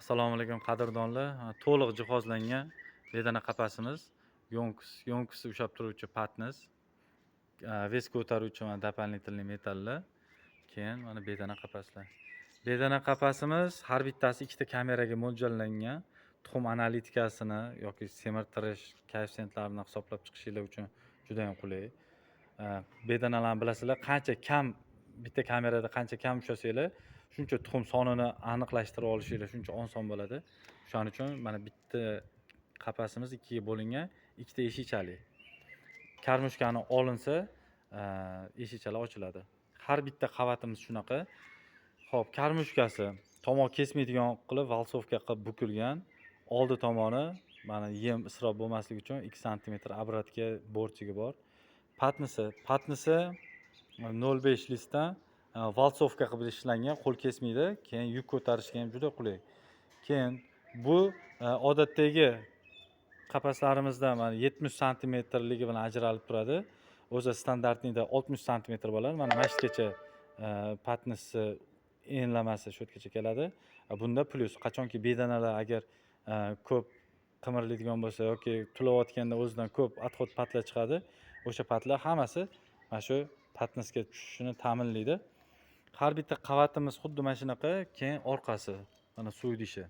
Assalomu alaykum qadrdonlar. To'liq jihozlangan bedana qapasimiz, yonkisi ushlab turuvchi patnis, ves ko'taruvchi va doполнительный metallar. Keyin mana bedana qapaslar. Bedana qapasimiz har bittasi ikkita kameraga mo'ljallangan. Tuxum analitikasini yoki semirtirish koeffitsiyentlarini hisoblab chiqishinglar uchun juda ham qulay. Bedanalarni bilasizlar, qancha kam bitta kamerada qancha kam ushlasanglar, shuncha tuxum sonini aniqlashtirib olishinglar shuncha oson bo'ladi. Shuning uchun mana bitta qapasimiz ikkiga bo'lingan, ikkita eshikchali. Karmushkani olinsa, eshikchalar ochiladi. Har bitta qavatimiz shunaqa. Xo'p, karmushkasi tomoq kesmaydigan qilib valsovka qilib bukilgan. Oldi tomoni mana yem isrof bo'lmasligi uchun 2 sm obratga bortiga bor. Patnisi 0.5 listdan valsovka qilib ishlangan, qo'l kesmaydi. Keyin yuk ko'tarishga ham juda qulay. Keyin bu odatdagi qapaslarimizda mana 70 santimetrligi bilan ajralib turadi. O'zi standartnida 60 santimetr bo'ladi. Mana mashtgacha patnisni enlamasi sho'tgacha keladi. Bunda plyus, qachonki bedanalar agar ko'p qimirlaydigan bo'lsa yoki tulayotganda o'zidan ko'p отход patlar chiqadi. O'sha patlar hammasi mana shu patnisga tushishini ta'minlaydi. Har bitta qavatimiz xuddi mana shunaqa. Keyin orqasi mana suv idishi.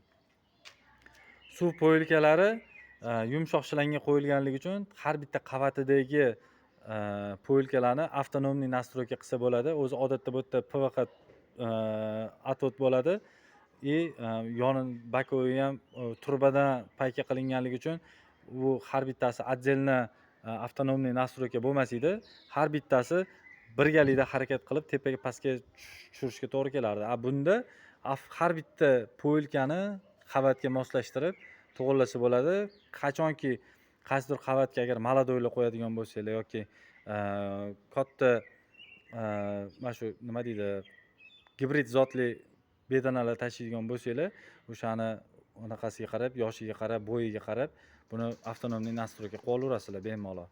Suv po'yilkalari yumshoq shilanga qo'yilganligi uchun har bitta qavatidagi po'yilkalarni avtonomniy настройка qilsa bo'ladi. O'zi odatda bu yerda PVC отвод bo'ladi. Yonin bakovi ham turbadan payka qilinganligi uchun bu har bittasi отдельно avtonomniy настройка bo'lmas edi. Har bittasi birgalikda harakat qilib tepaga pastga tushirishga to'g'ri kelardi. Bunda har bitta po'yilkani qavatga moslashtirib to'g'irlasa bo'ladi. Qachonki qaysidir qavatga agar maladoylar qo'yadigan bo'lsanglar yoki katta mana shu nima deydi, gibrid zotli bedanalar tashiydigan bo'lsanglar, o'shani unaqasiga qarab, yoshiga qarab, bo'yiga qarab buni avtonomniy настройка qilib olaverasizlar bemalol.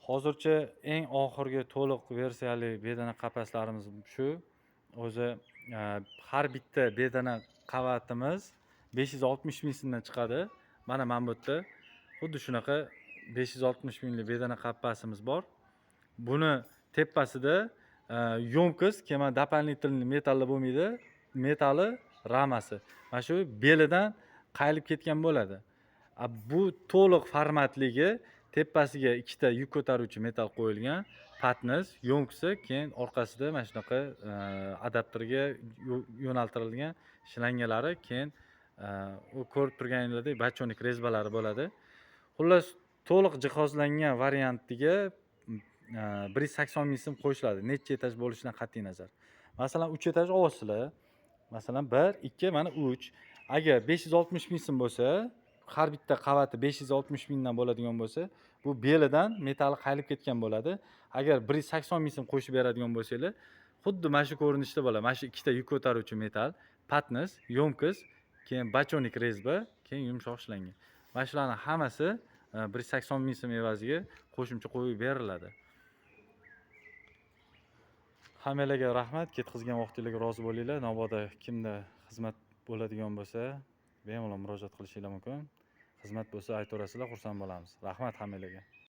Hozircha eng oxirgi to'liq versiyali bedana qapaslarimiz shu. O'zi har bitta bedana qavatimiz 560 ming so'mdan chiqadi. Mana bu yerda xuddi shunaqa 560 minglik bedana qapasimiz bor. Buni tepasida yonkis, kema дополнительный metallar bo'lmaydi. Metali ramasi. Mana shu belidan qayilib ketgan bo'ladi. Bu to'liq formatligi, tepasiga ikkita yuk ko'taruvchi metal qo'yilgan, patnis, yonkisi, keyin orqasida mana shunaqa adapterga yo'naltirilgan shlangalari, keyin u ko'rib turganinglardek bachonik rezbalari bo'ladi. Xullas, to'liq jihozlangan variantiga 180 ming so'm qo'shiladi. Necha etaj bo'lishidan qat'iy nazar. Masalan, 3 etaj olasizlar. Masalan, 1, 2, mana 3. Agar 560 ming so'm bo'lsa, har bitta qavati 560 mingdan bo'ladigan bo'lsa, bu belidan metall qayilib ketgan bo'ladi. Agar 180 ming so'm qo'shib beradigan bo'lsanglar, xuddi mana shu ko'rinishda bo'ladi. Mana shu ikkita yuk ko'taruvchi metal, patnis, yonkis, keyin bachonik rezba, keyin yumshoq ishlangan. Mana shularning hammasi 180 ming so'm evaziga qo'shimcha qo'yib beriladi. Hammalarga rahmat, ketkizgan vaqtingizga rozi bo'linglar. Navoda kimda xizmat bo'ladigan bo'lsa, bemalol murojaat qilishinglar mumkin. Xizmat bo'lsa aytaverasizlar, xursand bo'lamiz. Rahmat hammalarga.